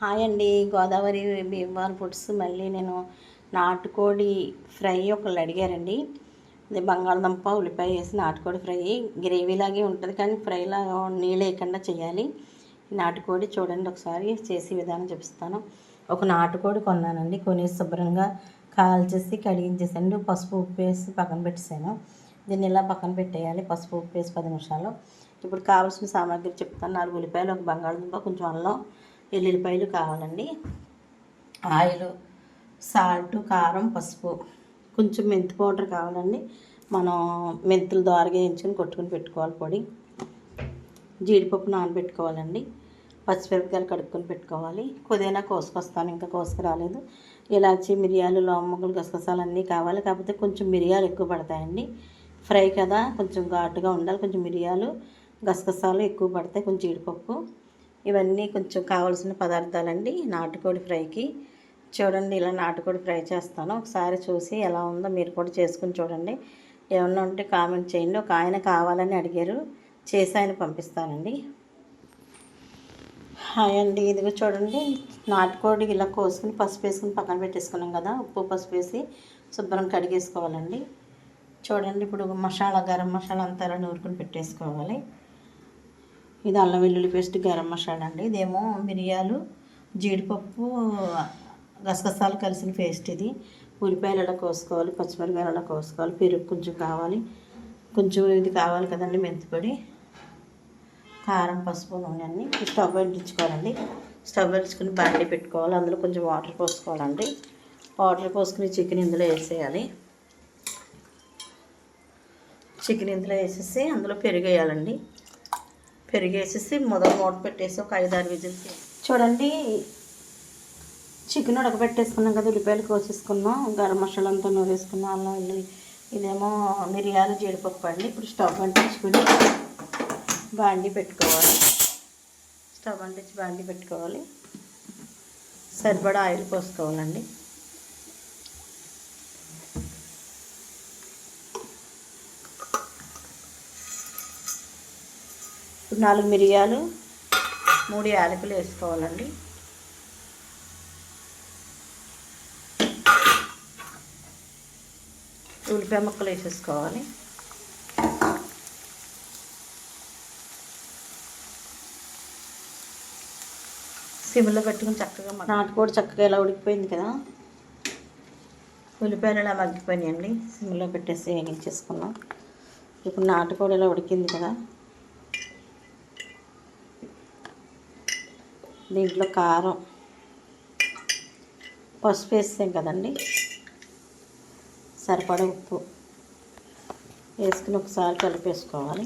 Hi అండి, Godavari Bhimavaram foods. మళ్ళీ నేను నాటుకోడి ఫ్రై ఒకళ్ళు అడిగారండి. ఇది బంగాళదుంప ఉల్లిపాయ వేసి నాటుకోడి ఫ్రై గ్రేవీలాగే ఉంటుంది, కానీ ఫ్రైలా నీళ్ళు వేయకుండా చేయాలి. నాటుకోడి చూడండి, ఒకసారి చేసే విధానం చూపిస్తాను. ఒక నాటుకోడి కొన్నానండి. కొనేసి శుభ్రంగా కాల్చేసి కడిగించేసాను. పసుపు ఉప్పు వేసి పక్కన పెట్టేసాను. దీన్ని ఇలా పక్కన పెట్టేయాలి, పసుపు ఉప్పు వేసి 10 నిమిషాలు. ఇప్పుడు కావాల్సిన సామాగ్రి చెప్తాను. 4 ఉల్లిపాయలు, ఒక బంగాళదుంప, కొంచెం అల్లం, ఎల్లుల్లిపాయలు కావాలండి. ఆయిల్, సాల్ట్, కారం, పసుపు, కొంచెం మెంతి పౌడర్ కావాలండి. మనం మెంతులు దోరగా వేయించుకొని కొట్టుకుని పెట్టుకోవాలి పొడి. జీడిపప్పు నానబెట్టుకోవాలండి. పచ్చిమిరపకాయలు కడుక్కొని పెట్టుకోవాలి. పుదీనా కోసుకొస్తాను, ఇంకా కోసుకురాలేదు. ఇలాచి, మిరియాలు, లవంగాలు, గసగసాలు అన్నీ కావాలి. కాకపోతే కొంచెం మిరియాలు ఎక్కువ పడతాయండి. ఫ్రై కదా, కొంచెం ఘాటుగా ఉండాలి. కొంచెం మిరియాలు, గసగసాలు ఎక్కువ పడతాయి. కొంచెం జీడిపప్పు, ఇవన్నీ కొంచెం కావాల్సిన పదార్థాలండి నాటుకోడి ఫ్రైకి. చూడండి, ఇలా నాటుకోడి ఫ్రై చేస్తాను. ఒకసారి చూసి ఎలా ఉందో మీరు కూడా చేసుకుని చూడండి. ఏమన్నా ఉంటే కామెంట్ చేయండి. ఒక ఆయన కావాలని అడిగారు, చేసి ఆయన పంపిస్తానండి. హాయ్ అండి, ఇదిగో చూడండి, నాటుకోడి ఇలా కోసుకుని పసుపు వేసుకుని పక్కన పెట్టేసుకున్నాం కదా. ఉప్పు పసుపు వేసి శుభ్రం కడిగేసుకోవాలండి. చూడండి, ఇప్పుడు మసాలా, గరం మసాలా అంతా అలా నూరుకుని పెట్టేసుకోవాలి. ఇది అల్లం వెల్లుల్లి పేస్ట్, గరం మసాలా అండి. ఇదేమో మిరియాలు, జీడిపప్పు, గసగసాలు కలిసిన పేస్ట్. ఇది ఉల్లిపాయలు అలా కోసుకోవాలి, పచ్చిమిరపకాయలు అలా కోసుకోవాలి, పెరుగు కొంచెం కావాలి, కొంచెం ఇది కావాలి కదండి, మెంతిపొడి, కారం, పసుపు, నూనె అన్నీ. స్టవ్ వెలిగించుకోవాలండి. స్టవ్ వెలిగించుకుని బాండీ పెట్టుకోవాలి. అందులో కొంచెం వాటర్ పోసుకోవాలండి. వాటర్ పోసుకుని చికెన్ ఇందులో వేసేయాలి. చికెన్ ఇందులో వేసేసి అందులో పెరుగు వేయాలండి. పెరుగు వేసేసి మొదలు మూట పెట్టేసి ఒక 5-6 విజిల్స్. చూడండి, చికెన్ ఉడకబెట్టేసుకున్నాం కదా, ఉల్లిపాయలు కోసేసుకున్నాం, గరం మసాలా అంతా నూరేసుకున్నాం, అల్లం వెల్లుల్లి. ఇదేమో మిరియాలు, జీడిపప్పు అండి. ఇప్పుడు స్టవ్ అంటించుకుని బాండీ పెట్టుకోవాలి. స్టవ్ అంటించి బాండీ పెట్టుకోవాలి. సరిపడా ఆయిల్ పోసుకోవాలండి. ఇప్పుడు 4 మిరియాలు, 3 యాలకులు వేసుకోవాలండి. ఉల్లిపాయ ముక్కలు వేసేసుకోవాలి. సిమ్లో పెట్టుకుని చక్కగా నాటుకోడి చక్కగా ఇలా ఉడికిపోయింది కదా. ఉల్లిపాయలు ఇలా మగ్గిపోయినాయండి. సిమ్లో పెట్టేసి వేగించేసుకున్నాం. ఇప్పుడు నాటుకోడి ఇలా ఉడికింది కదా, దీంట్లో కారం, పసుపు వేస్తాం కదండి, సరిపడా ఉప్పు వేసుకుని ఒకసారి కలిపేసుకోవాలి.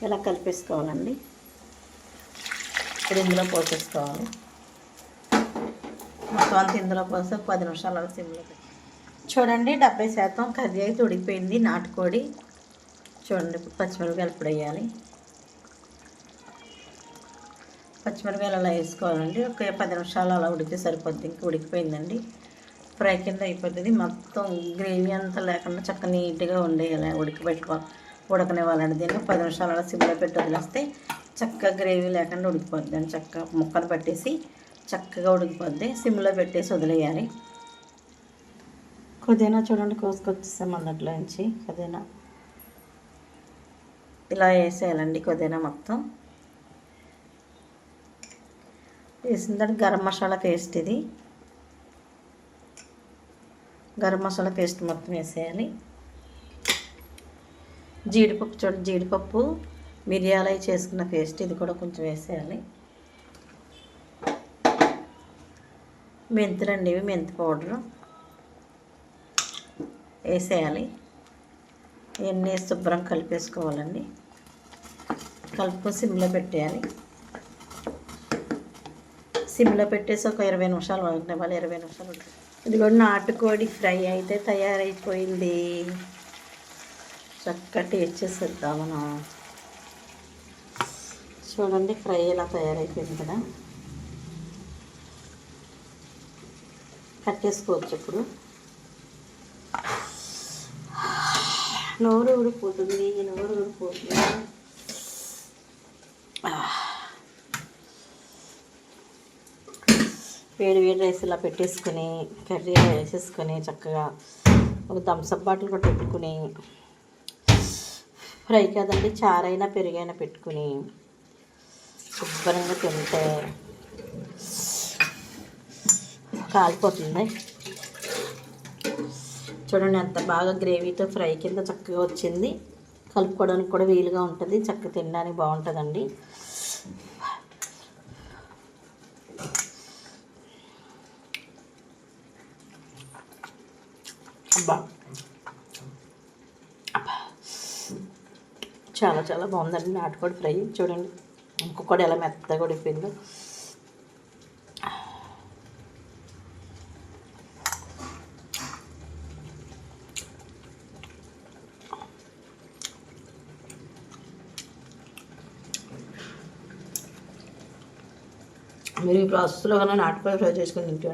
ఇలా కలిపేసుకోవాలండి. ఇప్పుడు ఇందులో పోసేసుకోవాలి. మొత్తం అంతా ఇందులో పోసి 10 నిమిషాలు సిమ్లో పెట్టి. చూడండి, 70% కర్రీ అయితే ఉడికిపోయింది నాటుకోడి. చూడండి, ఇప్పుడు పచ్చిమిరపకాయలు ఇప్పుడు వేయాలి. పచ్చిమిరపకాయలు అలా వేసుకోవాలండి. ఒక 10 నిమిషాలు అలా ఉడికితే సరిపోద్ది. ఇంకా ఉడికిపోయిందండి. ఫ్రై కింద అయిపోతుంది. మొత్తం గ్రేవీ అంతా లేకుండా చక్క నీట్గా ఉండేయాలి. ఉడకనివ్వాలండి. దీన్ని 10 నిమిషాలు అలా సిమ్లో పెట్టి వదిలేస్తే చక్కగా గ్రేవీ లేకుండా ఉడికిపోద్ది అండి. చక్కగా ముక్కను పట్టేసి చక్కగా ఉడికిపోద్ది. సిమ్లో పెట్టేసి వదిలేయాలి. పుదీనా చూడండి, కోసుకొచ్చేసాం అందులో నుంచి. పుదీనా ఇలా వేసేయాలండి. పుదీనా మొత్తం వేసిన తర్వాత గరం మసాలా పేస్ట్, ఇది గరం మసాలా పేస్ట్ మొత్తం వేసేయాలి. జీడిపప్పు చూడండి, జీడిపప్పు, మిరియాలు చేసుకున్న పేస్ట్, ఇది కూడా కొంచెం వేసేయాలి. మెంతులండి, ఇవి మెంతి పౌడరు వేసేయాలి. ఇవన్నీ శుభ్రం కలిపేసుకోవాలండి. కలుపుకొని సిమ్లో పెట్టేయాలి. సిమ్లో పెట్టేసి ఒక 20 నిమిషాలు ఉడకనివ్వాలి. 20 నిమిషాలు ఉడక. ఇది కూడా నాటుకోడి ఫ్రై అయితే తయారైపోయింది. చక్కగా టేస్ట్ చేసేద్దాం మనం. చూడండి, ఫ్రై ఇలా తయారైపోయింది కదా. కట్టేసుకోవచ్చు ఇప్పుడు. నోరు ఊడిపోతుంది, నోరు ఊడిపోతుంది. వేడి వేడి రైస్ ఇలా పెట్టేసుకుని కర్రీ వేసేసుకొని చక్కగా ఒక థమ్స్అప్ బాటిల్ కూడా పెట్టుకుని, ఫ్రై కదండి చారైనా పెరుగైనా పెట్టుకుని శుభ్రంగా తింటే కాలిపోతుంది. చూడండి ఎంత బాగా గ్రేవీతో ఫ్రై కింద చక్కగా వచ్చింది. కలుపుకోవడానికి కూడా వీలుగా ఉంటుంది, చక్కగా తినడానికి బాగుంటుందండి. అబ్బా చాలా చాలా బాగుందండి నాటుకోడి ఫ్రై. చూడండి ఇంకొకటి ఎలా మెత్తగా ఉడిపోయిందో. మీరు ఈ ప్రాసెస్లో కన్నా నాటుకోడి ఫ్రై చేసుకుని తింటే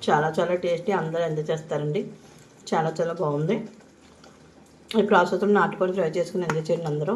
చాలా చాలా టేస్టీ, అందరూ ఎంజాయ్ చేస్తారండి. చాలా చాలా బాగుంది. ఈ ప్రాసెస్లో నాటుకోడి ఫ్రై చేసుకుని ఎంజాయ్ చేయండి అందరూ.